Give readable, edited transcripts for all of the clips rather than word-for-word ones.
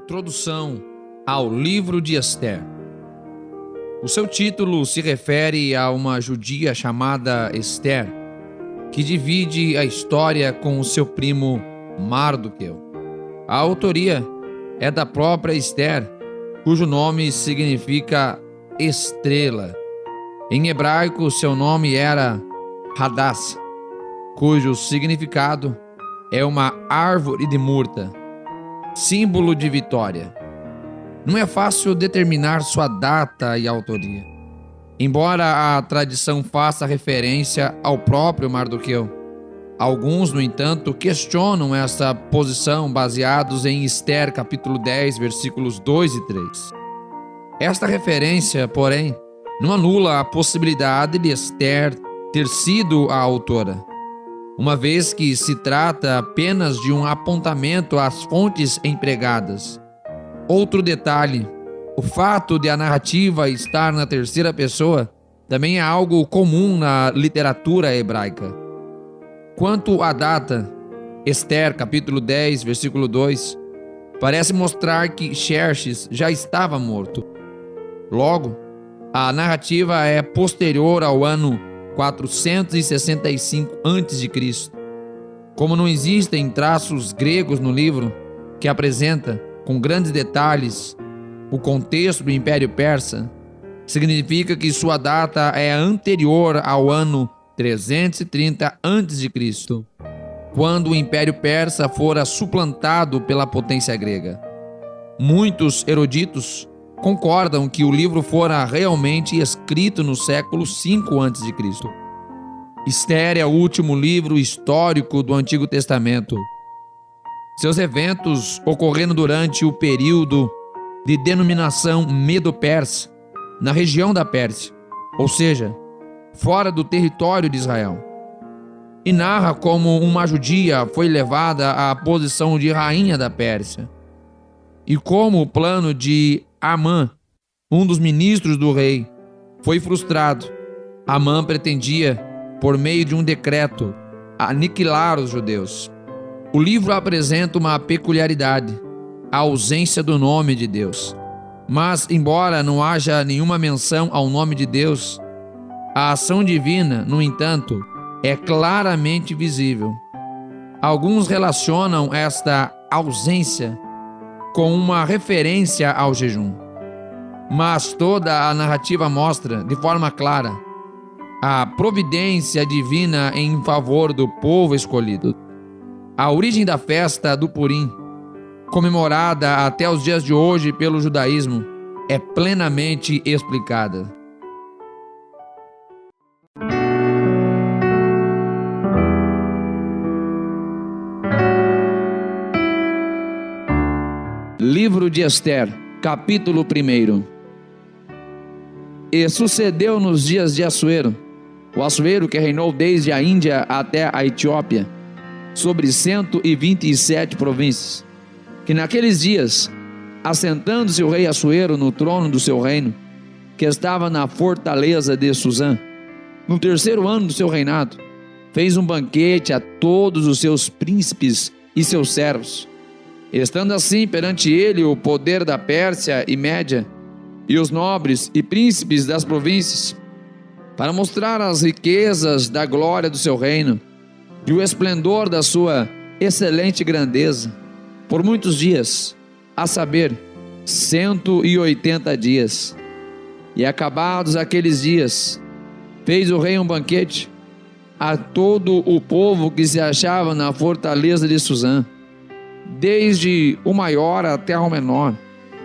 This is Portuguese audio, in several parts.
Introdução ao livro de Ester. O seu título se refere a uma judia chamada Ester, que divide a história com o seu primo Mardoqueu. A autoria é da própria Ester, cujo nome significa estrela. Em hebraico, seu nome era Hadassah, cujo significado é uma árvore de murta, símbolo de vitória. Não é fácil determinar sua data e autoria, embora a tradição faça referência ao próprio Mardoqueu. Alguns, no entanto, questionam essa posição baseados em Ester capítulo 10, versículos 2 e 3. Esta referência, porém, não anula a possibilidade de Ester ter sido a autora, uma vez que se trata apenas de um apontamento às fontes empregadas. Outro detalhe: o fato de a narrativa estar na terceira pessoa também é algo comum na literatura hebraica. Quanto à data, Ester capítulo 10, versículo 2, parece mostrar que Xerxes já estava morto. Logo, a narrativa é posterior ao ano 465 a.C. Como não existem traços gregos no livro que apresenta com grandes detalhes o contexto do Império Persa, significa que sua data é anterior ao ano 330 a.C., quando o Império Persa fora suplantado pela potência grega. Muitos eruditos concordam que o livro fora realmente escrito no século V a.C. Ester é o último livro histórico do Antigo Testamento. Seus eventos ocorreram durante o período de denominação Medo-Persa, na região da Pérsia, ou seja, fora do território de Israel. E narra como uma judia foi levada à posição de rainha da Pérsia, e como o plano de Amã, um dos ministros do rei, foi frustrado. Amã pretendia, por meio de um decreto, aniquilar os judeus. O livro apresenta uma peculiaridade: a ausência do nome de Deus. Mas, embora não haja nenhuma menção ao nome de Deus, a ação divina, no entanto, é claramente visível. Alguns relacionam esta ausência com uma referência ao jejum. Mas toda a narrativa mostra, de forma clara, a providência divina em favor do povo escolhido. A origem da festa do Purim, comemorada até os dias de hoje pelo judaísmo, é plenamente explicada. Livro de Ester, capítulo 1. E sucedeu nos dias de Assuero, o Assuero que reinou desde a Índia até a Etiópia, sobre 127 províncias, que naqueles dias, assentando-se o rei Assuero no trono do seu reino, que estava na fortaleza de Susã, no terceiro ano do seu reinado, fez um banquete a todos os seus príncipes e seus servos. Estando assim perante ele o poder da Pérsia e Média, e os nobres e príncipes das províncias, para mostrar as riquezas da glória do seu reino, e o esplendor da sua excelente grandeza, por muitos dias, a saber, 180 dias. E acabados aqueles dias, fez o rei um banquete a todo o povo que se achava na fortaleza de Susã, desde o maior até o menor,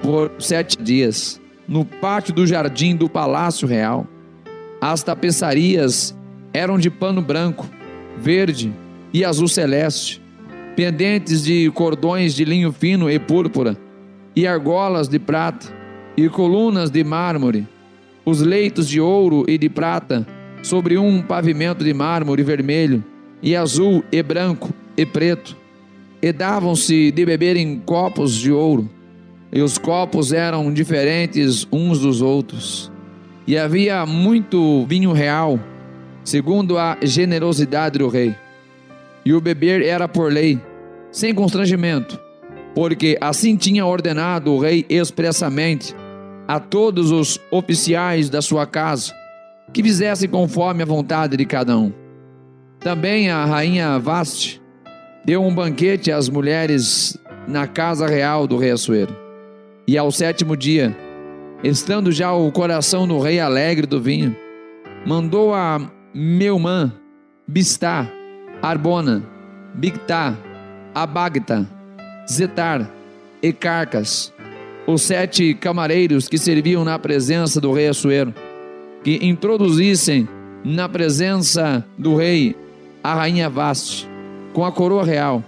por 7 dias, no pátio do jardim do palácio real. As tapeçarias eram de pano branco, verde e azul celeste, pendentes de cordões de linho fino e púrpura, e argolas de prata, e colunas de mármore, os leitos de ouro e de prata, sobre um pavimento de mármore vermelho, e azul, e branco, e preto. E davam-se de beber em copos de ouro, e os copos eram diferentes uns dos outros. E havia muito vinho real, segundo a generosidade do rei. E o beber era por lei, sem constrangimento, porque assim tinha ordenado o rei expressamente a todos os oficiais da sua casa, que fizessem conforme a vontade de cada um. Também a rainha Vaste deu um banquete às mulheres na casa real do rei Assuero. E ao 7º dia, estando já o coração do rei alegre do vinho, mandou a Meumã, Bistá, Arbona, Bigtá, Abagta, Zetar e Carcas, os 7 camareiros que serviam na presença do rei Assuero, que introduzissem na presença do rei a rainha Vaste, com a coroa real,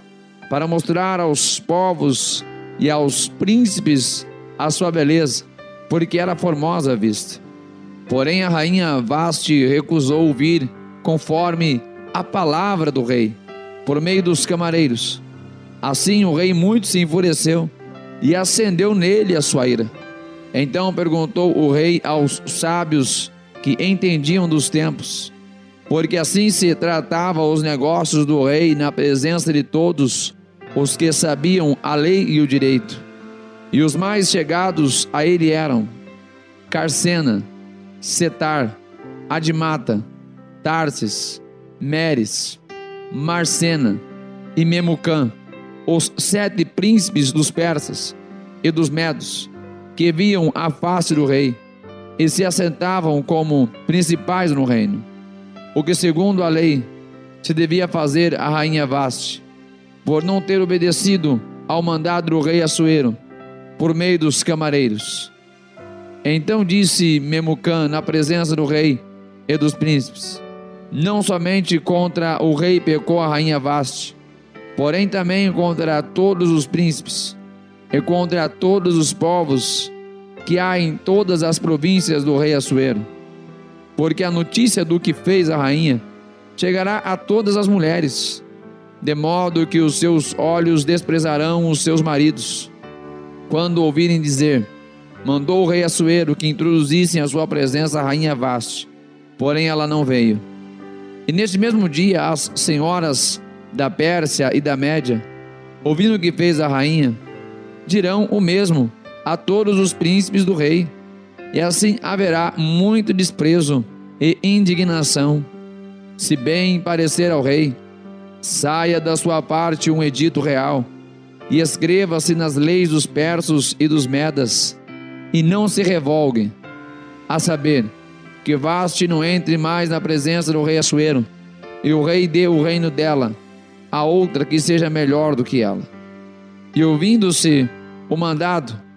para mostrar aos povos e aos príncipes a sua beleza, porque era formosa à vista. Porém a rainha Vaste recusou vir conforme a palavra do rei, por meio dos camareiros. Assim o rei muito se enfureceu e acendeu nele a sua ira. Então perguntou o rei aos sábios que entendiam dos tempos, porque assim se tratava os negócios do rei na presença de todos os que sabiam a lei e o direito. E os mais chegados a ele eram Carcena, Setar, Admata, Tarsis, Meres, Marcena e Memucã, os 7 príncipes dos persas e dos medos, que viam a face do rei e se assentavam como principais no reino. O que segundo a lei se devia fazer a rainha Vaste, por não ter obedecido ao mandado do rei Assuero, por meio dos camareiros. Então disse Memucã na presença do rei e dos príncipes: não somente contra o rei pecou a rainha Vaste, porém também contra todos os príncipes e contra todos os povos que há em todas as províncias do rei Assuero. Porque a notícia do que fez a rainha chegará a todas as mulheres, de modo que os seus olhos desprezarão os seus maridos, quando ouvirem dizer: mandou o rei Assuero que introduzissem à sua presença a rainha Vaste, porém ela não veio. E neste mesmo dia as senhoras da Pérsia e da Média, ouvindo o que fez a rainha, dirão o mesmo a todos os príncipes do rei, e assim haverá muito desprezo e indignação. Se bem parecer ao rei, saia da sua parte um edito real, e escreva-se nas leis dos persas e dos medas, e não se revogue, a saber, que Vaste não entre mais na presença do rei Assuero, e o rei dê o reino dela a outra que seja melhor do que ela. E ouvindo-se o mandado,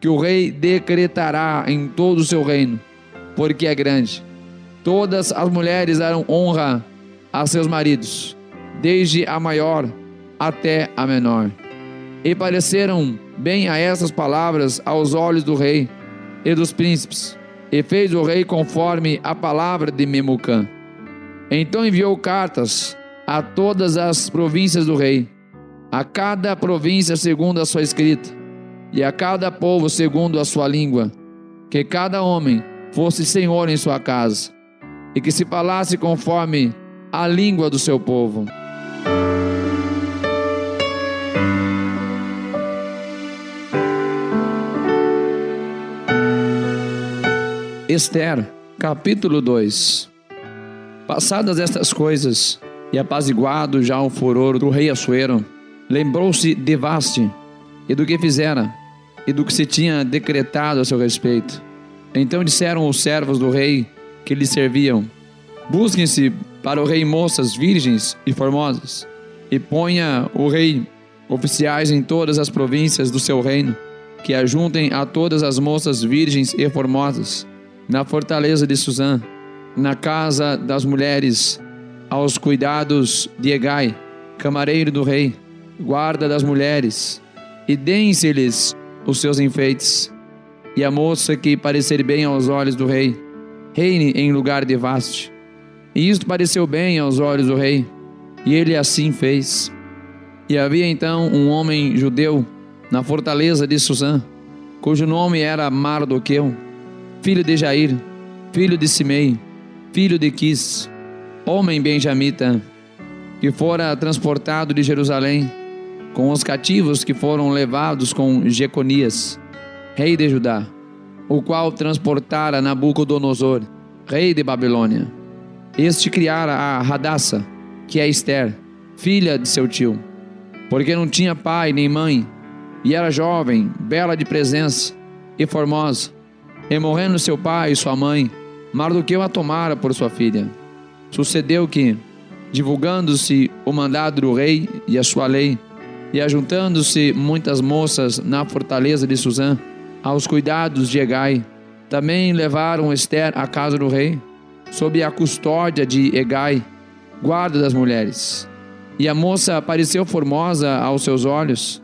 que o rei decretará em todo o seu reino, porque é grande, todas as mulheres darão honra a seus maridos, desde a maior até a menor. E pareceram bem a essas palavras aos olhos do rei e dos príncipes, e fez o rei conforme a palavra de Memucã. Então enviou cartas a todas as províncias do rei, a cada província segundo a sua escrita, e a cada povo segundo a sua língua, que cada homem fosse senhor em sua casa, e que se falasse conforme a língua do seu povo. Ester, capítulo 2. Passadas estas coisas, e apaziguado já o furor do rei Assuero, lembrou-se de Vaste, e do que fizera, e do que se tinha decretado a seu respeito. Então disseram os servos do rei que lhe serviam: busquem-se para o rei moças virgens e formosas, e ponha o rei oficiais em todas as províncias do seu reino, que ajuntem a todas as moças virgens e formosas, na fortaleza de Suzã, na casa das mulheres, aos cuidados de Hegai, camareiro do rei, guarda das mulheres, e deem-se-lhes os seus enfeites. E a moça que parecer bem aos olhos do rei, reine em lugar de Vaste. E isto pareceu bem aos olhos do rei, e ele assim fez. E havia então um homem judeu na fortaleza de Suzã, cujo nome era Mardoqueu, filho de Jair, filho de Simei, filho de Quis, homem benjamita, que fora transportado de Jerusalém com os cativos que foram levados com Jeconias, rei de Judá, o qual transportara Nabucodonosor, rei de Babilônia. Este criara a Hadassa, que é Ester, filha de seu tio, porque não tinha pai nem mãe, e era jovem, bela de presença e formosa. E morrendo seu pai e sua mãe, Mardoqueu a tomara por sua filha. Sucedeu que, divulgando-se o mandado do rei e a sua lei, e ajuntando-se muitas moças na fortaleza de Susã, aos cuidados de Hegai, também levaram Ester à casa do rei, sob a custódia de Hegai, guarda das mulheres. E a moça apareceu formosa aos seus olhos,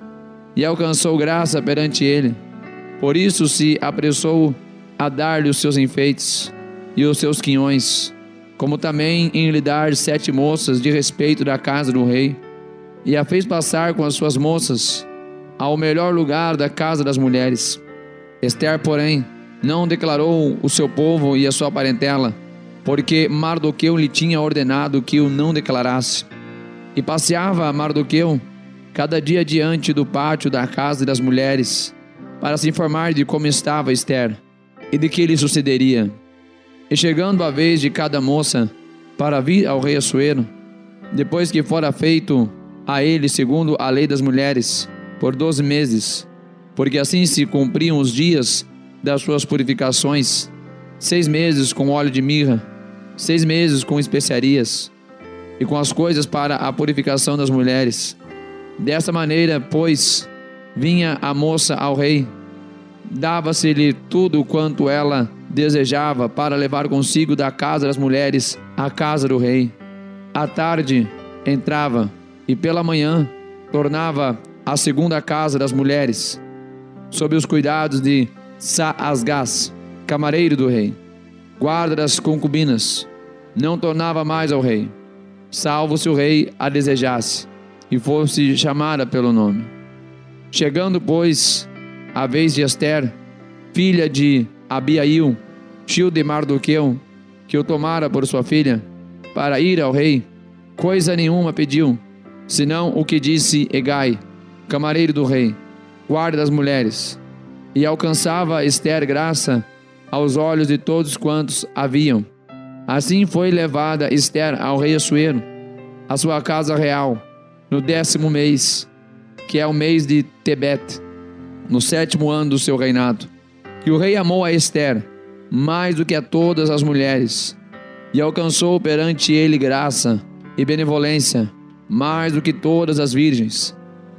e alcançou graça perante ele. Por isso se apressou a dar-lhe os seus enfeites e os seus quinhões, como também em lhe dar 7 moças de respeito da casa do rei, e a fez passar com as suas moças ao melhor lugar da casa das mulheres. Ester, porém, não declarou o seu povo e a sua parentela, porque Mardoqueu lhe tinha ordenado que o não declarasse. E passeava Mardoqueu cada dia diante do pátio da casa das mulheres, para se informar de como estava Ester e de que lhe sucederia. E chegando a vez de cada moça para vir ao rei Assuero, depois que fora feito a ele segundo a lei das mulheres, por 12 meses, porque assim se cumpriam os dias das suas purificações, 6 meses com óleo de mirra, 6 meses com especiarias, e com as coisas para a purificação das mulheres. Dessa maneira, pois, vinha a moça ao rei, dava-se-lhe tudo quanto ela desejava para levar consigo da casa das mulheres à casa do rei. À tarde entrava, e pela manhã tornava à segunda casa das mulheres, sob os cuidados de Saasgás, camareiro do rei, guarda das concubinas. Não tornava mais ao rei, salvo se o rei a desejasse e fosse chamada pelo nome. Chegando, pois, a vez de Ester, filha de Abiail, tio de Mardoqueu, que o tomara por sua filha, para ir ao rei, coisa nenhuma pediu, senão o que disse Hegai, camareiro do rei, guarda das mulheres. E alcançava Ester graça aos olhos de todos quantos haviam. Assim foi levada Ester ao rei Assuero, à sua casa real, no 10º mês, que é o mês de Tebete, no 7º ano do seu reinado. E o rei amou a Ester mais do que a todas as mulheres, e alcançou perante ele graça e benevolência mais do que todas as virgens,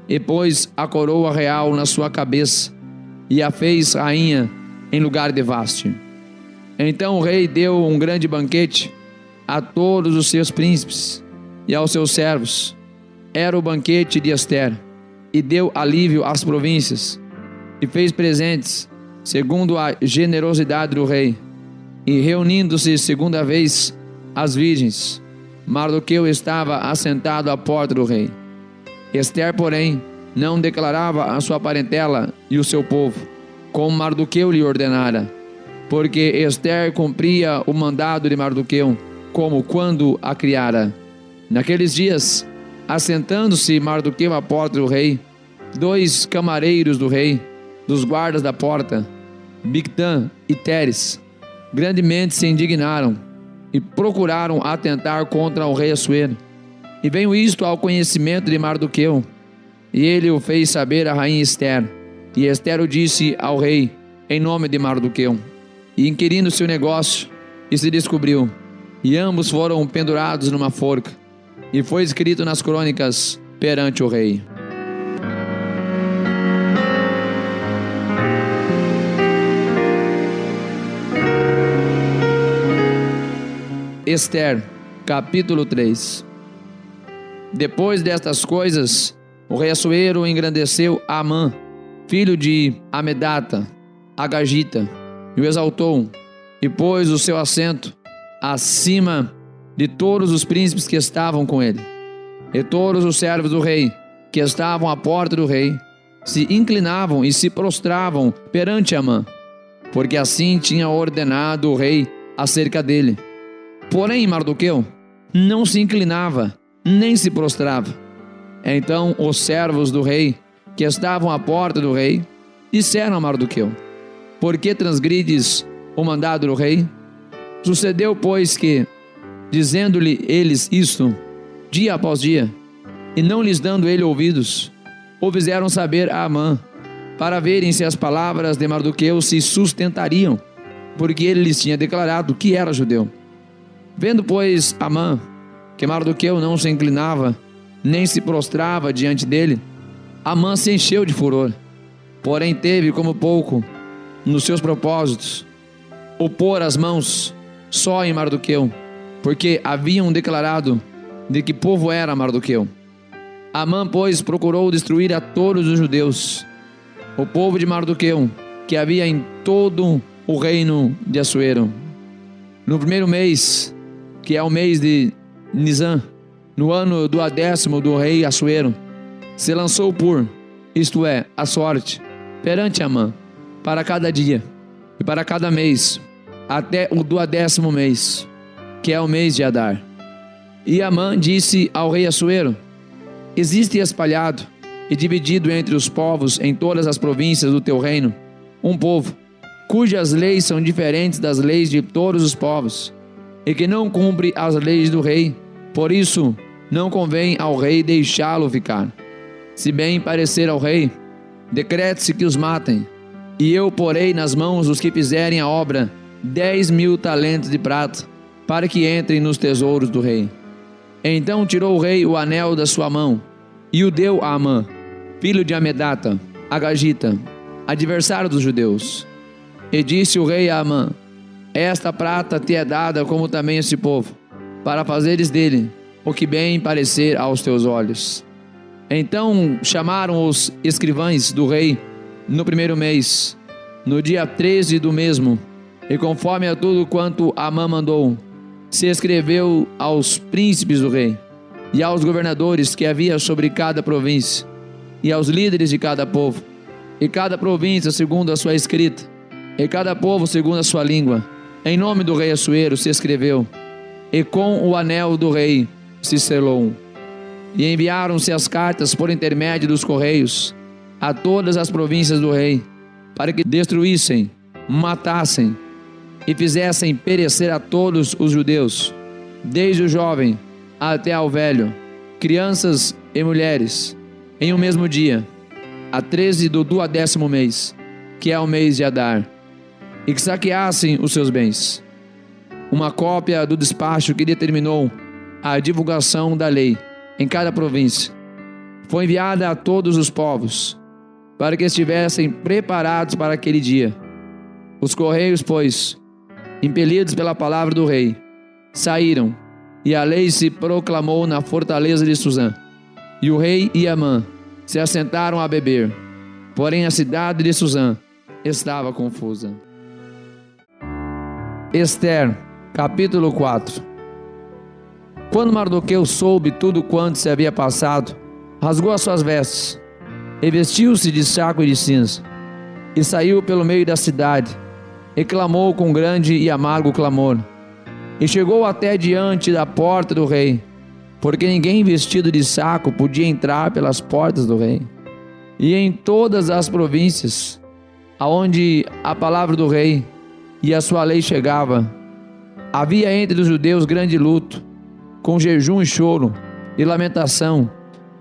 e pôs a coroa real na sua cabeça, e a fez rainha em lugar de Vaste. Então o rei deu um grande banquete a todos os seus príncipes e aos seus servos. Era o banquete de Ester, e deu alívio às províncias, e fez presentes segundo a generosidade do rei. E reunindo-se segunda vez as virgens, Mardoqueu estava assentado à porta do rei. Ester, porém, não declarava a sua parentela e o seu povo, como Mardoqueu lhe ordenara, porque Ester cumpria o mandado de Mardoqueu, como quando a criara. Naqueles dias, assentando-se Mardoqueu à porta do rei, 2 camareiros do rei, dos guardas da porta, Bigtã e Teres, grandemente se indignaram e procuraram atentar contra o rei Assuero. E veio isto ao conhecimento de Mardoqueu, e ele o fez saber à rainha Ester. E Ester o disse ao rei em nome de Mardoqueu, e inquirindo-se o negócio, e se descobriu, e ambos foram pendurados numa forca, e foi escrito nas crônicas perante o rei. Ester, capítulo 3. Depois destas coisas, o rei Assuero engrandeceu Amã, filho de Amedata, Agagita, e o exaltou, e pôs o seu assento acima de todos os príncipes que estavam com ele. E todos os servos do rei, que estavam à porta do rei, se inclinavam e se prostravam perante Amã, porque assim tinha ordenado o rei acerca dele. Porém, Mardoqueu não se inclinava, nem se prostrava. Então os servos do rei, que estavam à porta do rei, disseram a Mardoqueu: por que transgrides o mandado do rei? Sucedeu, pois, que, dizendo-lhe eles isto, dia após dia, e não lhes dando ele ouvidos, o fizeram saber a Amã, para verem se as palavras de Mardoqueu se sustentariam, porque ele lhes tinha declarado que era judeu. Vendo, pois, Amã, que Mardoqueu não se inclinava, nem se prostrava diante dele, Amã se encheu de furor, porém teve como pouco nos seus propósitos o pôr as mãos só em Mardoqueu, porque haviam declarado de que povo era Mardoqueu. Amã, pois, procurou destruir a todos os judeus, o povo de Mardoqueu, que havia em todo o reino de Assuero. No primeiro mês, que é o mês de Nisan, no ano do 10º do rei Assuero, se lançou por, isto é, a sorte, perante Amã, para cada dia e para cada mês, até o do 10º mês, que é o mês de Adar. E Amã disse ao rei Assuero: existe espalhado e dividido entre os povos em todas as províncias do teu reino um povo, cujas leis são diferentes das leis de todos os povos, e que não cumpre as leis do rei. Por isso, não convém ao rei deixá-lo ficar. Se bem parecer ao rei, decrete-se que os matem, e eu porei nas mãos dos que fizerem a obra 10.000 talentos de prata, para que entrem nos tesouros do rei. Então tirou o rei o anel da sua mão, e o deu a Amã, filho de Amedata, agagita, adversário dos judeus. E disse o rei a Amã: esta prata te é dada como também esse povo, para fazeres dele o que bem parecer aos teus olhos. Então chamaram os escrivães do rei no primeiro mês, no dia 13 do mesmo, e conforme a tudo quanto Amã mandou, se escreveu aos príncipes do rei, e aos governadores que havia sobre cada província, e aos líderes de cada povo, e cada província segundo a sua escrita, e cada povo segundo a sua língua. Em nome do rei Assuero se escreveu, e com o anel do rei se selou. E enviaram-se as cartas por intermédio dos correios a todas as províncias do rei, para que destruíssem, matassem e fizessem perecer a todos os judeus, desde o jovem até ao velho, crianças e mulheres, em um mesmo dia, a 13 do 10º mês, que é o mês de Adar, e que saqueassem os seus bens. Uma cópia do despacho que determinou a divulgação da lei em cada província foi enviada a todos os povos, para que estivessem preparados para aquele dia. Os correios, pois, impelidos pela palavra do rei, saíram, e a lei se proclamou na fortaleza de Suzã. E o rei e Amã se assentaram a beber, porém a cidade de Suzã estava confusa. Ester, capítulo 4. Quando Mardoqueu soube tudo quanto se havia passado, rasgou as suas vestes, e vestiu-se de saco e de cinza, e saiu pelo meio da cidade, e clamou com grande e amargo clamor, e chegou até diante da porta do rei, porque ninguém vestido de saco podia entrar pelas portas do rei. E em todas as províncias, aonde a palavra do rei e a sua lei chegava, havia entre os judeus grande luto, com jejum e choro e lamentação,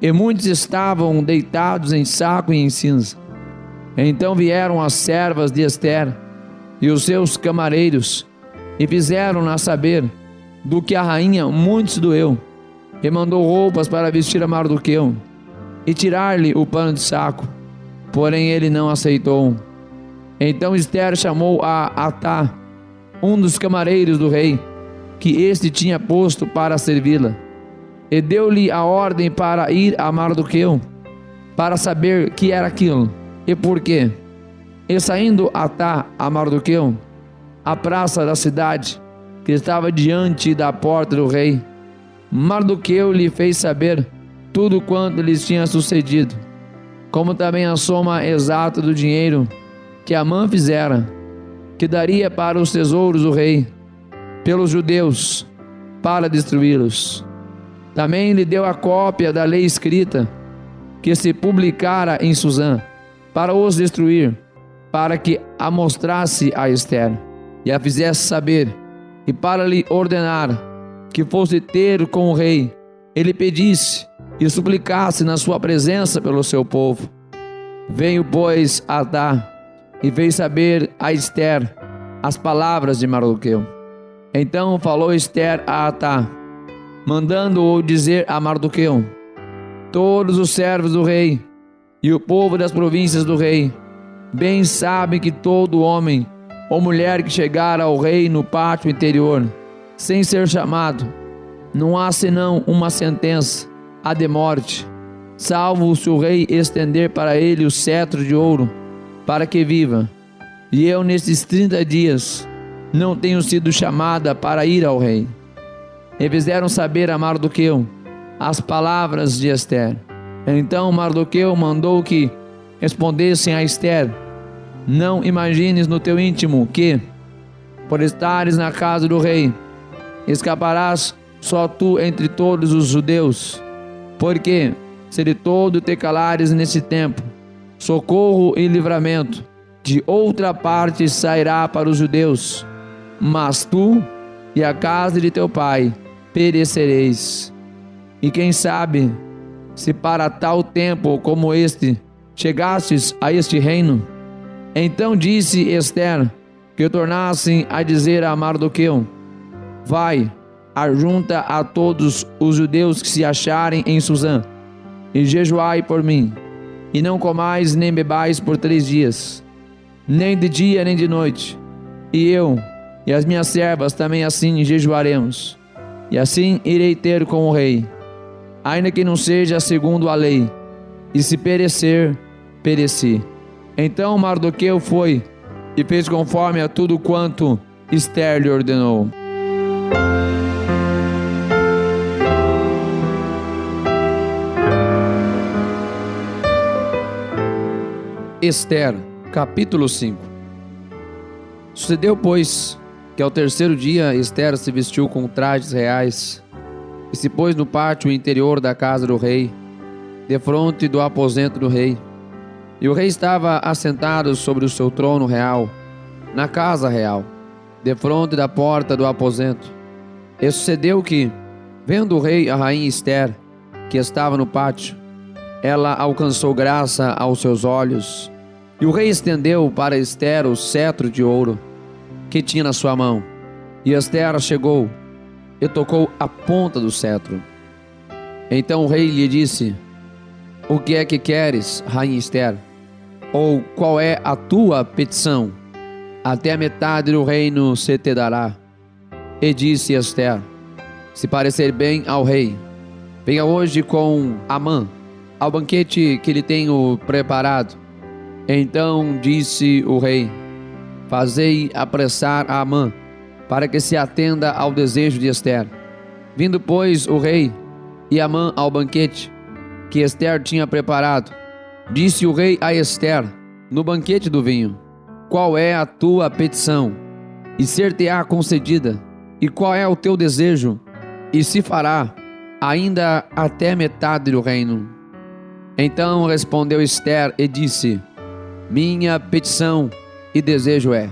e muitos estavam deitados em saco e em cinza. Então vieram as servas de Ester e os seus camareiros, e fizeram-na saber do que a rainha muito se doeu, e mandou roupas para vestir a Mardoqueu, e tirar-lhe o pano de saco, porém ele não aceitou. Então Ester chamou a Atá, um dos camareiros do rei, que este tinha posto para servi-la, e deu-lhe a ordem para ir a Mardoqueu, para saber que era aquilo, e por quê. E saindo Atá a Mardoqueu, a praça da cidade, que estava diante da porta do rei, Mardoqueu lhe fez saber tudo quanto lhes tinha sucedido, como também a soma exata do dinheiro que Amã fizera, que daria para os tesouros do rei, pelos judeus, para destruí-los. Também lhe deu a cópia da lei escrita, que se publicara em Susã, para os destruir, para que a mostrasse a Ester, e a fizesse saber, e para lhe ordenar que fosse ter com o rei, ele pedisse e suplicasse na sua presença pelo seu povo. Veio, pois, Atá, e fez saber a Ester as palavras de Mardoqueu. Então falou Ester a Atá, mandando-o dizer a Mardoqueu: todos os servos do rei e o povo das províncias do rei bem sabem que todo homem ou mulher que chegar ao rei no pátio interior, sem ser chamado, não há senão uma sentença, a de morte, salvo se o rei estender para ele o cetro de ouro, para que viva. E eu nesses 30 dias não tenho sido chamada para ir ao rei. E fizeram saber a Mardoqueu as palavras de Ester. Então Mardoqueu mandou que respondessem a Ester: não imagines no teu íntimo que, por estares na casa do rei, escaparás só tu entre todos os judeus, porque se de todo te calares nesse tempo, socorro e livramento de outra parte sairá para os judeus, mas tu e a casa de teu pai perecereis. E quem sabe, se para tal tempo como este chegastes a este reino? Então disse Ester que tornassem a dizer a Mardoqueu: vai, ajunta a todos os judeus que se acharem em Susã, e jejuai por mim, e não comais nem bebais por 3 dias, nem de dia nem de noite, e eu e as minhas servas também assim jejuaremos, e assim irei ter com o rei, ainda que não seja segundo a lei, e se perecer, pereci. Então Mardoqueu foi e fez conforme a tudo quanto Ester lhe ordenou. Ester, capítulo 5. Sucedeu, pois, que ao 3º dia Ester se vestiu com trajes reais e se pôs no pátio interior da casa do rei, defronte do aposento do rei. E o rei estava assentado sobre o seu trono real, na casa real, defronte da porta do aposento. E sucedeu que, vendo o rei a rainha Ester, que estava no pátio, ela alcançou graça aos seus olhos, e o rei estendeu para Ester o cetro de ouro que tinha na sua mão. E Ester chegou e tocou a ponta do cetro. Então o rei lhe disse: o que é que queres, rainha Ester? Ou qual é a tua petição? Até a metade do reino se te dará. E disse Ester: se parecer bem ao rei, venha hoje com Amã ao banquete que lhe tenho preparado. Então disse o rei: fazei apressar a Amã, para que se atenda ao desejo de Ester. Vindo, pois, o rei e Amã ao banquete que Ester tinha preparado, disse o rei a Ester, no banquete do vinho: qual é a tua petição? E ser-te-á concedida. E qual é o teu desejo? E se fará, ainda até metade do reino. Então respondeu Ester e disse: minha petição e desejo é: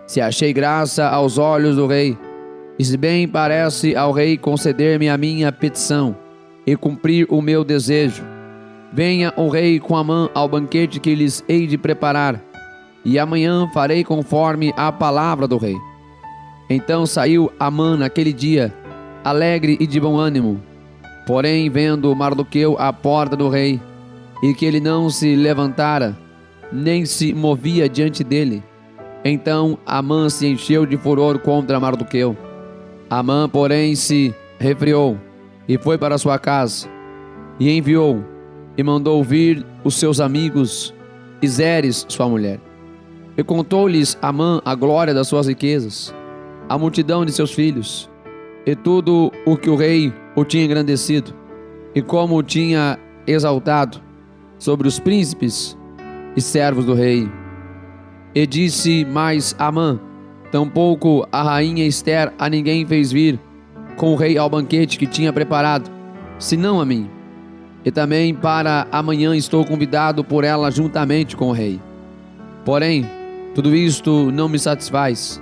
se achei graça aos olhos do rei, e se bem parece ao rei conceder-me a minha petição e cumprir o meu desejo, venha o rei com Amã ao banquete que lhes hei de preparar, e amanhã farei conforme a palavra do rei. Então saiu Amã naquele dia, alegre e de bom ânimo. Porém, vendo Mardoqueu à porta do rei, e que ele não se levantara, nem se movia diante dele, então Amã se encheu de furor contra Mardoqueu. Amã, porém, se refriou e foi para sua casa, e enviou e mandou vir os seus amigos e Zeres, sua mulher. E contou-lhes Amã a glória das suas riquezas, a multidão de seus filhos, e tudo o que o rei o tinha engrandecido, e como o tinha exaltado sobre os príncipes e servos do rei. E disse mais Amã: tampouco a rainha Ester a ninguém fez vir com o rei ao banquete que tinha preparado, senão a mim. E também para amanhã estou convidado por ela juntamente com o rei. Porém, tudo isto não me satisfaz,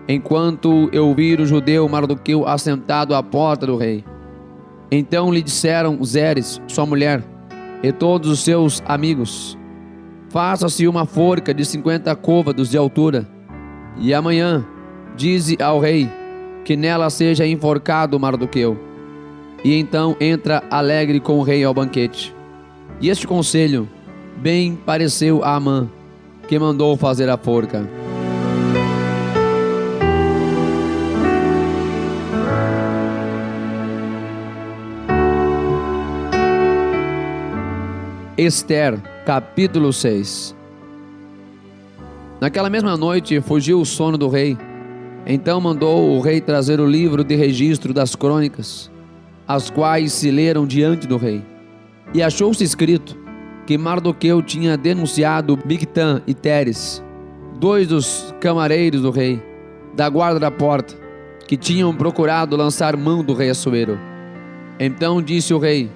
enquanto eu vir o judeu Mardoqueu assentado à porta do rei. Então lhe disseram Zeres, sua mulher, e todos os seus amigos: faça-se uma forca de 50 côvados de altura, e amanhã dize ao rei que nela seja enforcado Mardoqueu. E então entra alegre com o rei ao banquete. E este conselho bem pareceu a Amã, que mandou fazer a forca. Ester, capítulo 6. Naquela mesma noite fugiu o sono do rei. Então mandou o rei trazer o livro de registro das crônicas, as quais se leram diante do rei. E achou-se escrito que Mardoqueu tinha denunciado Bigtã e Teres, dois dos camareiros do rei, da guarda da porta, que tinham procurado lançar mão do rei Assuero. Então disse o rei: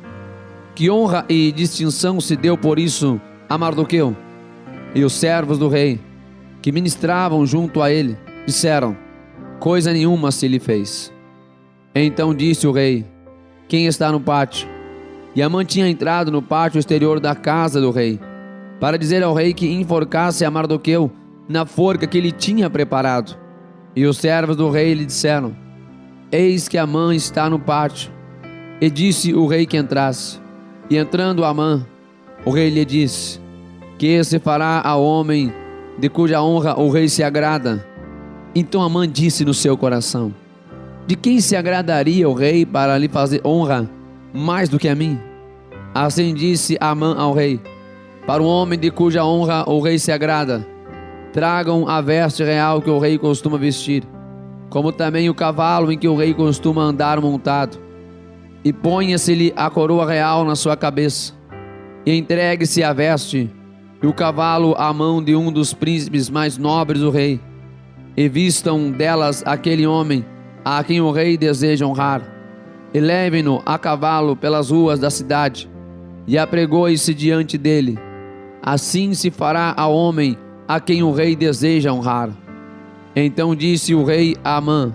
que honra e distinção se deu por isso a Mardoqueu? E os servos do rei, que ministravam junto a ele, disseram: coisa nenhuma se lhe fez. Então disse o rei: quem está no pátio? E Amã tinha entrado no pátio exterior da casa do rei, para dizer ao rei que enforcasse a Mardoqueu na forca que ele tinha preparado. E os servos do rei lhe disseram: eis que Amã está no pátio. E disse o rei que entrasse. E entrando Amã, o rei lhe disse: que se fará ao homem de cuja honra o rei se agrada? Então Amã disse no seu coração: de quem se agradaria o rei para lhe fazer honra mais do que a mim? Assim disse Amã ao rei: para o homem de cuja honra o rei se agrada, tragam a veste real que o rei costuma vestir, como também o cavalo em que o rei costuma andar montado, e ponha-se-lhe a coroa real na sua cabeça, e entregue-se a veste e o cavalo à mão de um dos príncipes mais nobres do rei, e vistam delas aquele homem a quem o rei deseja honrar, e levem-no a cavalo pelas ruas da cidade, e apregoe-se diante dele. Assim se fará ao homem a quem o rei deseja honrar. Então disse o rei a Amã: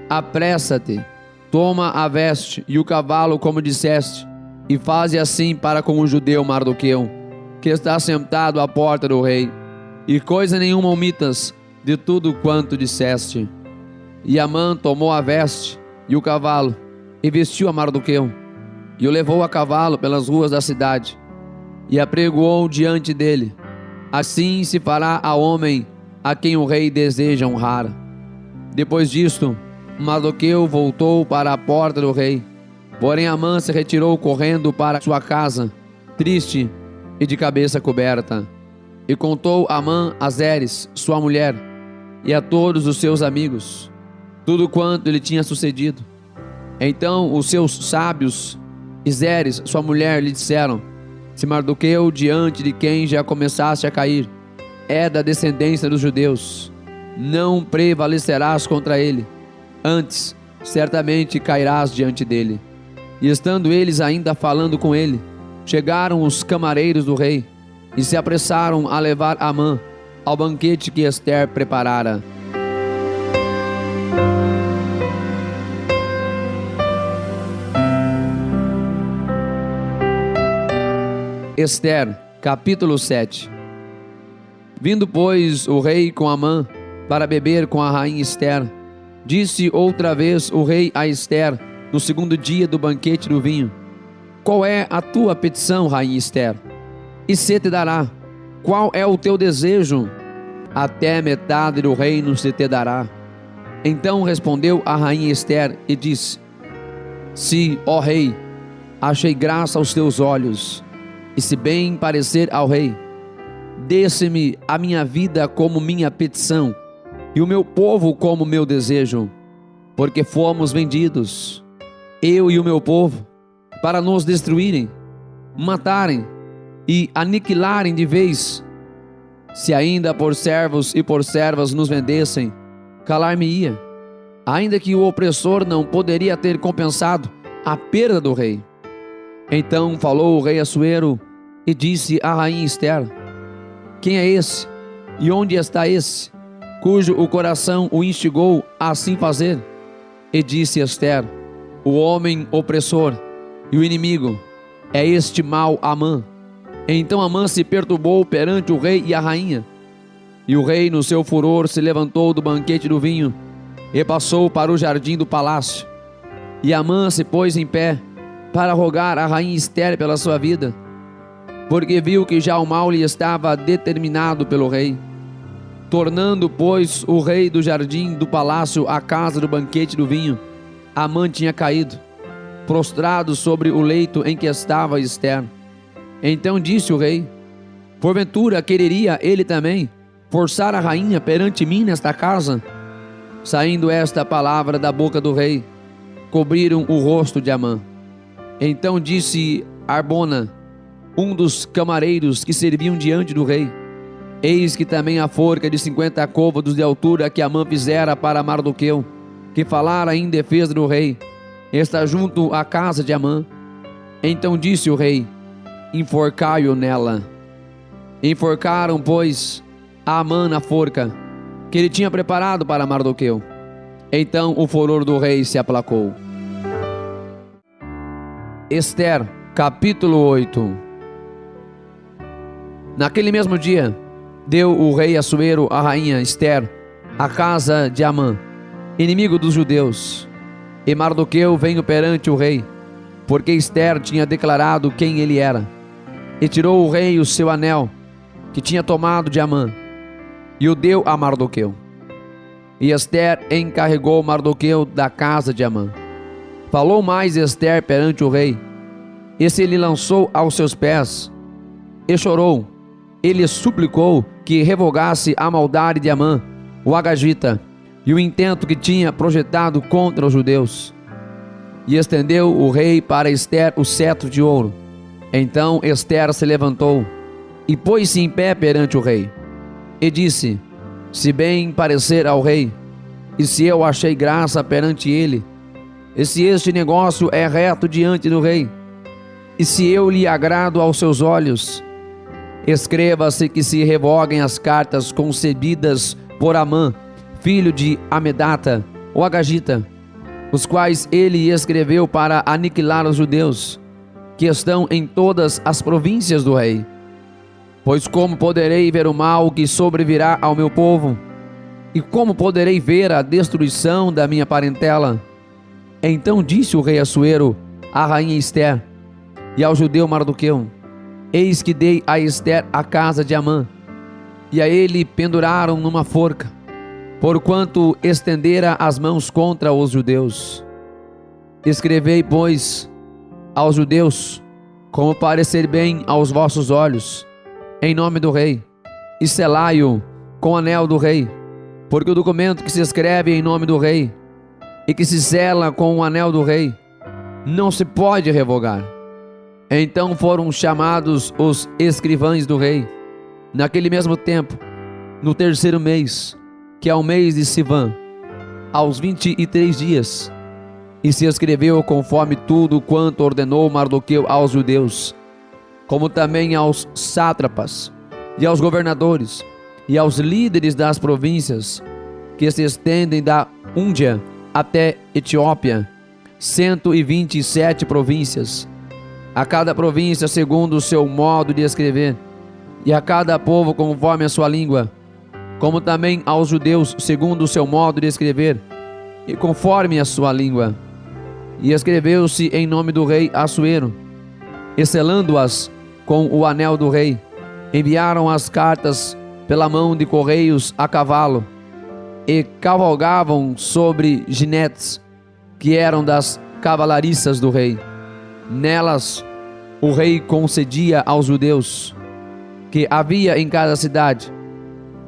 apressa-te, toma a veste e o cavalo como disseste, e faze assim para com o judeu Mardoqueu, que está sentado à porta do rei, e coisa nenhuma omitas de tudo quanto disseste. E Amã tomou a veste e o cavalo, e vestiu a Mardoqueu, e o levou a cavalo pelas ruas da cidade, e apregoou diante dele. Assim se fará ao homem a quem o rei deseja honrar. Depois disto, Mardoqueu voltou para a porta do rei, porém Amã se retirou correndo para sua casa, triste e de cabeça coberta. E contou Amã a Zeres, sua mulher, e a todos os seus amigos tudo quanto lhe tinha sucedido. Então os seus sábios e Zeres, sua mulher, lhe disseram: se Mardoqueu, diante de quem já começaste a cair, é da descendência dos judeus, não prevalecerás contra ele, antes certamente cairás diante dele. E estando eles ainda falando com ele, chegaram os camareiros do rei e se apressaram a levar Amã ao banquete que Ester preparara. Ester, capítulo 7. Vindo, pois, o rei com Amã para beber com a rainha Ester, disse outra vez o rei a Ester no segundo dia do banquete do vinho: qual é a tua petição, rainha Ester? E se te dará. Qual é o teu desejo? Até metade do reino se te dará. Então respondeu a rainha Ester e disse: se, ó rei, achei graça aos teus olhos, e se bem parecer ao rei, desse-me a minha vida como minha petição, e o meu povo como meu desejo, porque fomos vendidos, eu e o meu povo, para nos destruírem, matarem e aniquilarem de vez. Se ainda por servos e por servas nos vendessem, calar-me-ia, ainda que o opressor não poderia ter compensado a perda do rei. Então falou o rei Assuero e disse à rainha Ester: quem é esse? E onde está esse, cujo o coração o instigou a assim fazer? E disse Ester: o homem opressor e o inimigo é este mau Amã. Então Amã se perturbou perante o rei e a rainha. E o rei, no seu furor, se levantou do banquete do vinho e passou para o jardim do palácio. E Amã se pôs em pé para rogar a rainha Ester pela sua vida, porque viu que já o mal lhe estava determinado pelo rei. Tornando, pois, o rei do jardim do palácio à casa do banquete do vinho, Amã tinha caído, prostrado sobre o leito em que estava Ester. Então disse o rei: porventura quereria ele também forçar a rainha perante mim nesta casa? Saindo esta palavra da boca do rei, cobriram o rosto de Amã. Então disse Arbona, um dos camareiros que serviam diante do rei: eis que também a forca de 50 côvados de altura que Amã fizera para Mardoqueu, que falara em defesa do rei, está junto à casa de Amã. Então disse o rei: enforcai-o nela. Enforcaram, pois, a Amã na forca que ele tinha preparado para Mardoqueu. Então o furor do rei se aplacou. Ester, capítulo 8. Naquele mesmo dia, deu o rei Assuero à rainha Ester a casa de Amã, inimigo dos judeus. E Mardoqueu veio perante o rei, porque Ester tinha declarado quem ele era. E tirou o rei o seu anel, que tinha tomado de Amã, e o deu a Mardoqueu. E Ester encarregou Mardoqueu da casa de Amã. Falou mais Ester perante o rei, e se lhe lançou aos seus pés, e chorou. Ele suplicou que revogasse a maldade de Amã, o agagita, e o intento que tinha projetado contra os judeus. E estendeu o rei para Ester o cetro de ouro. Então Ester se levantou e pôs-se em pé perante o rei, e disse: se bem parecer ao rei, e se eu achei graça perante ele, e se este negócio é reto diante do rei, e se eu lhe agrado aos seus olhos, escreva-se que se revoguem as cartas concebidas por Amã, filho de Amedata, o agagita, os quais ele escreveu para aniquilar os judeus, que estão em todas as províncias do rei. Pois como poderei ver o mal que sobrevirá ao meu povo? E como poderei ver a destruição da minha parentela? Então disse o rei Assuero à rainha Ester e ao judeu Mardoqueu: eis que dei a Ester a casa de Amã, e a ele penduraram numa forca, porquanto estendera as mãos contra os judeus. Escrevei, pois, aos judeus, como parecer bem aos vossos olhos, em nome do rei, e selai-o com o anel do rei, porque o documento que se escreve em nome do rei, e que se sela com o anel do rei, não se pode revogar. Então foram chamados os escrivães do rei, naquele mesmo tempo, no terceiro mês, que é o mês de Sivan, aos 23 dias, e se escreveu conforme tudo quanto ordenou Mardoqueu aos judeus, como também aos sátrapas, e aos governadores, e aos líderes das províncias, que se estendem da Úndia até Etiópia, 127 províncias, a cada província segundo o seu modo de escrever, e a cada povo conforme a sua língua, como também aos judeus segundo o seu modo de escrever, e conforme a sua língua. E escreveu-se em nome do rei Assuero, e selando-as com o anel do rei, enviaram as cartas pela mão de correios a cavalo, e cavalgavam sobre jinetes, que eram das cavalariças do rei. Nelas o rei concedia aos judeus, que havia em cada cidade,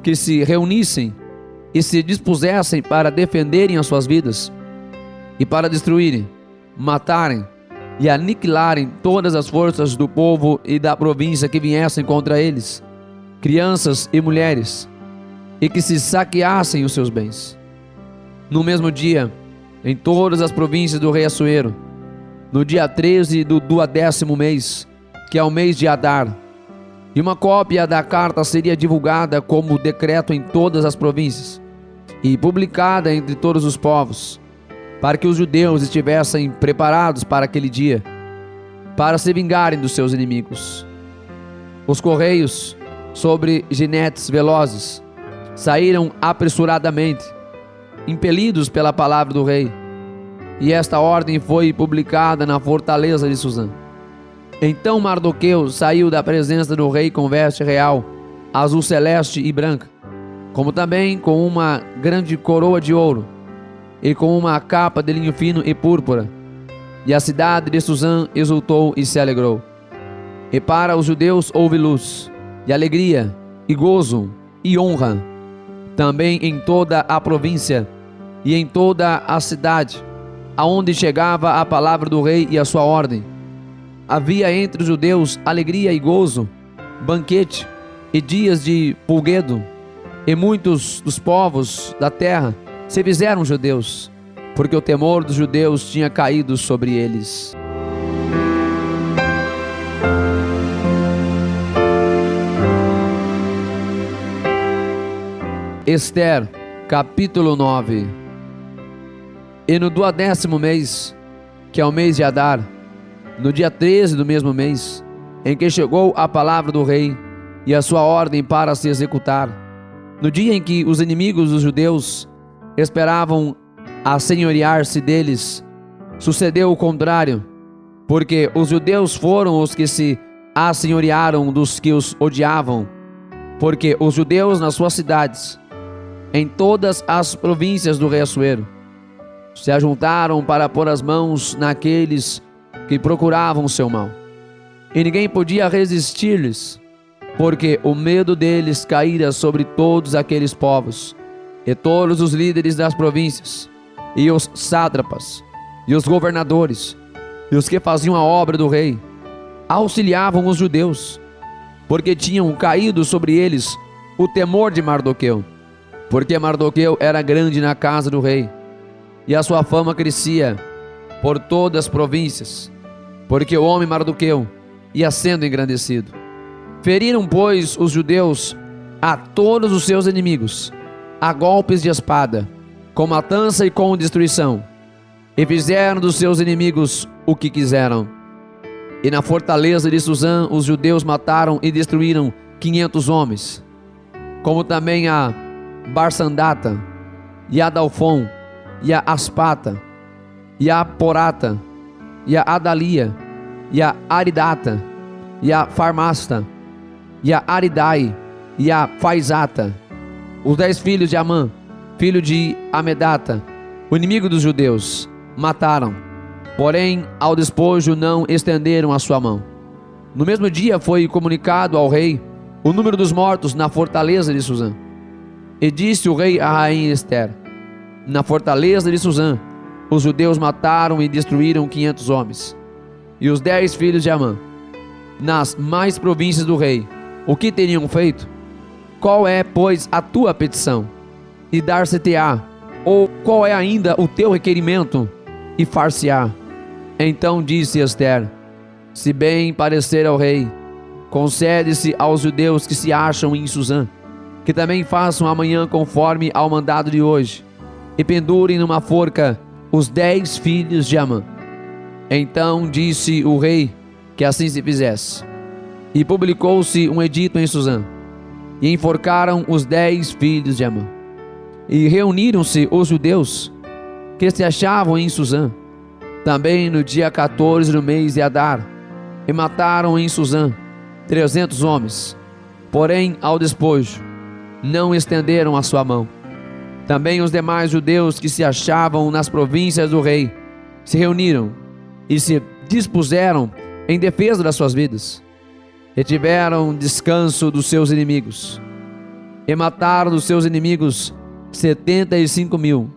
que se reunissem e se dispusessem para defenderem as suas vidas, e para destruírem, matarem e aniquilarem todas as forças do povo e da província que viessem contra eles, crianças e mulheres, e que se saqueassem os seus bens. No mesmo dia, em todas as províncias do rei Assuero, no dia 13 do 12º mês, que é o mês de Adar. E uma cópia da carta seria divulgada como decreto em todas as províncias e publicada entre todos os povos, para que os judeus estivessem preparados para aquele dia, para se vingarem dos seus inimigos. Os correios, sobre jinetes velozes, saíram apressuradamente, impelidos pela palavra do rei, e esta ordem foi publicada na fortaleza de Suzã. Então Mardoqueu saiu da presença do rei com veste real, azul celeste e branca, como também com uma grande coroa de ouro, e com uma capa de linho fino e púrpura. E a cidade de Suzã exultou e se alegrou. E para os judeus houve luz, e alegria, e gozo, e honra, também em toda a província, e em toda a cidade, aonde chegava a palavra do rei e a sua ordem. Havia entre os judeus alegria e gozo, banquete e dias de folguedo, e muitos dos povos da terra se fizeram judeus, porque o temor dos judeus tinha caído sobre eles. Ester, capítulo 9. E no 12º mês, que é o mês de Adar, no dia 13 do mesmo mês, em que chegou a palavra do rei e a sua ordem para se executar, no dia em que os inimigos dos judeus esperavam assenhorear-se deles, sucedeu o contrário, porque os judeus foram os que se assenhorearam dos que os odiavam, porque os judeus nas suas cidades, em todas as províncias do rei Assuero, se ajuntaram para pôr as mãos naqueles que procuravam o seu mal. E ninguém podia resistir-lhes, porque o medo deles caíra sobre todos aqueles povos, e todos os líderes das províncias, e os sátrapas, e os governadores, e os que faziam a obra do rei, auxiliavam os judeus, porque tinham caído sobre eles o temor de Mardoqueu, porque Mardoqueu era grande na casa do rei, e a sua fama crescia por todas as províncias, porque o homem Mardoqueu ia sendo engrandecido. Feriram, pois, os judeus a todos os seus inimigos, a golpes de espada, com matança e com destruição, e fizeram dos seus inimigos o que quiseram. E na fortaleza de Suzã os judeus mataram e destruíram 500 homens, como também a Barsandata, e a Dalfon, e a Aspata, e a Porata, e a Adalia, e a Aridata, e a Farmasta, e a Aridai, e a Faisata, os 10 filhos de Amã, filho de Amedata, o inimigo dos judeus, mataram, porém ao despojo não estenderam a sua mão. No mesmo dia foi comunicado ao rei o número dos mortos na fortaleza de Suzã. E disse o rei à rainha Ester: na fortaleza de Suzã os judeus mataram e destruíram 500 homens. E os 10 filhos de Amã, nas mais províncias do rei, o que teriam feito? Qual é, pois, a tua petição? E dar-se-te-á, ou qual é ainda o teu requerimento? E far-se-á. Então disse Ester: se bem parecer ao rei, concede-se aos judeus que se acham em Suzã, que também façam amanhã conforme ao mandado de hoje, e pendurem numa forca os 10 filhos de Amã. Então disse o rei que assim se fizesse. E publicou-se um edito em Suzã, e enforcaram os 10 filhos de Amã. E reuniram-se os judeus que se achavam em Suzã, também no dia 14 do mês de Adar, e mataram em Suzã 300 homens, porém ao despojo não estenderam a sua mão. Também os demais judeus que se achavam nas províncias do rei se reuniram e se dispuseram em defesa das suas vidas, e tiveram descanso dos seus inimigos, e mataram dos seus inimigos 75.000,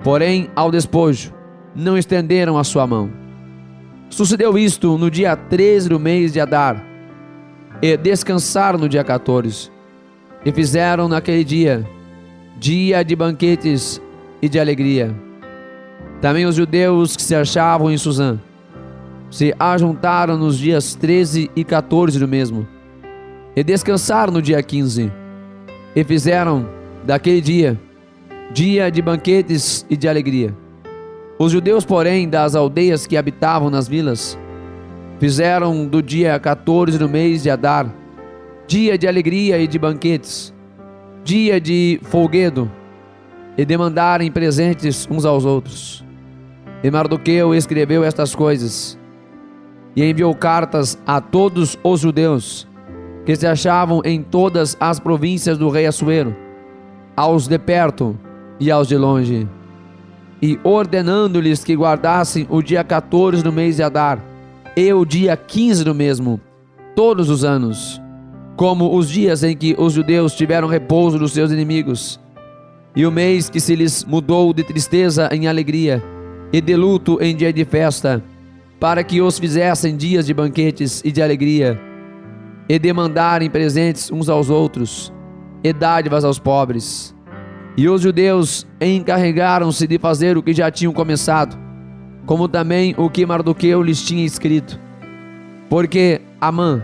porém ao despojo não estenderam a sua mão. Sucedeu isto no dia 13 do mês de Adar, e descansaram no dia 14, e fizeram naquele dia de banquetes e de alegria. Também os judeus que se achavam em Suzã se ajuntaram nos dias 13 e 14 do mesmo, e descansaram no dia 15, e fizeram daquele dia de banquetes e de alegria. Os judeus, porém, das aldeias que habitavam nas vilas, fizeram do dia 14 do mês de Adar dia de alegria e de banquetes, dia de folguedo, e demandarem presentes uns aos outros. E Mardoqueu escreveu estas coisas, e enviou cartas a todos os judeus que se achavam em todas as províncias do rei Assuero, aos de perto e aos de longe, e ordenando-lhes que guardassem o dia 14 do mês de Adar e o dia 15 do mesmo, todos os anos, como os dias em que os judeus tiveram repouso dos seus inimigos, e o mês que se lhes mudou de tristeza em alegria, e de luto em dia de festa, para que os fizessem dias de banquetes e de alegria, e demandarem presentes uns aos outros, e dádivas aos pobres. E os judeus encarregaram-se de fazer o que já tinham começado, como também o que Mardoqueu lhes tinha escrito. Porque Amã,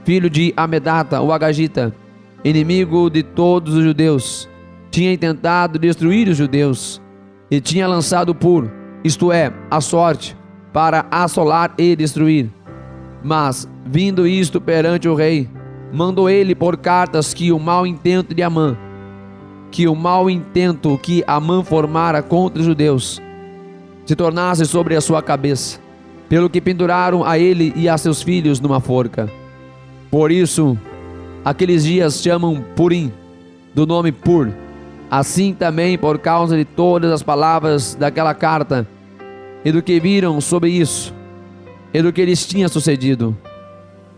filho de Amedata, o Agagita, inimigo de todos os judeus, tinha intentado destruir os judeus, e tinha lançado isto é, a sorte, para assolar e destruir. Mas, vindo isto perante o rei, mandou ele por cartas que o mau intento que Amã formara contra os judeus se tornasse sobre a sua cabeça, pelo que penduraram a ele e a seus filhos numa forca. Por isso, aqueles dias chamam Purim, do nome Pur, assim também por causa de todas as palavras daquela carta, e do que viram sobre isso, e do que lhes tinha sucedido.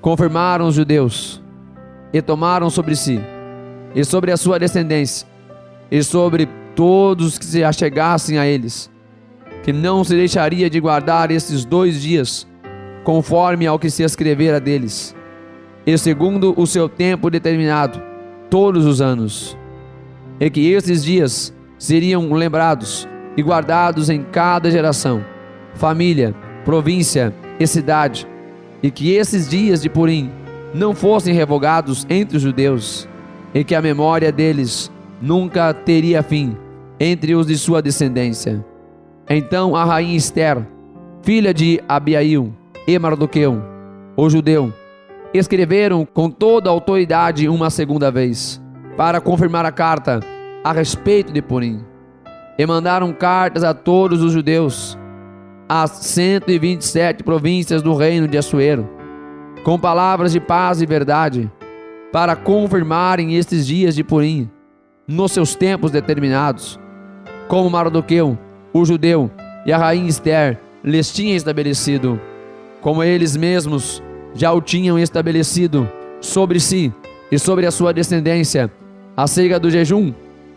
Confirmaram os judeus, e tomaram sobre si, e sobre a sua descendência, e sobre todos os que se achegassem a eles, que não se deixaria de guardar esses 2 dias, conforme ao que se escrevera deles, e segundo o seu tempo determinado, todos os anos, e que esses dias seriam lembrados e guardados em cada geração, família, província e cidade, e que esses dias de Purim não fossem revogados entre os judeus, e que a memória deles nunca teria fim entre os de sua descendência. Então a rainha Ester, filha de Abiail, e Mardoqueu, o judeu, escreveram com toda a autoridade uma segunda vez, para confirmar a carta a respeito de Purim, e mandaram cartas a todos os judeus, às 127 províncias do reino de Assuero, com palavras de paz e verdade, para confirmarem estes dias de Purim, nos seus tempos determinados, como Mardoqueu, o judeu, e a rainha Ester lhes tinha estabelecido, como eles mesmos já o tinham estabelecido sobre si e sobre a sua descendência, acerca do jejum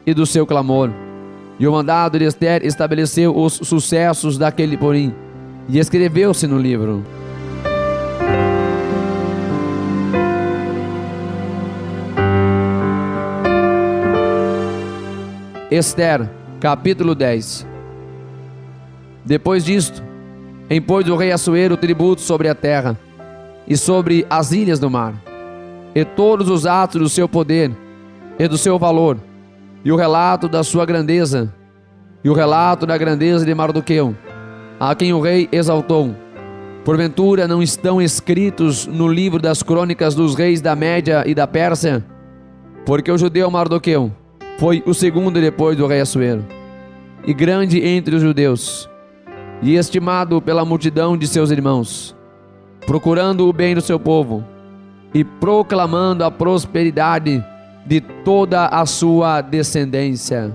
e do seu clamor. E o mandado de Ester estabeleceu os sucessos daquele Purim, e escreveu-se no livro. Ester, capítulo 10. Depois disto, impôs o rei Assuero tributo sobre a terra e sobre as ilhas do mar, e todos os atos do seu poder e do seu valor, e o relato da sua grandeza, e o relato da grandeza de Mardoqueu, a quem o rei exaltou. Porventura não estão escritos no livro das crônicas dos reis da Média e da Pérsia? Porque o judeu Mardoqueu foi o segundo depois do rei Assuero, e grande entre os judeus, e estimado pela multidão de seus irmãos, procurando o bem do seu povo, e proclamando a prosperidade de toda a sua descendência.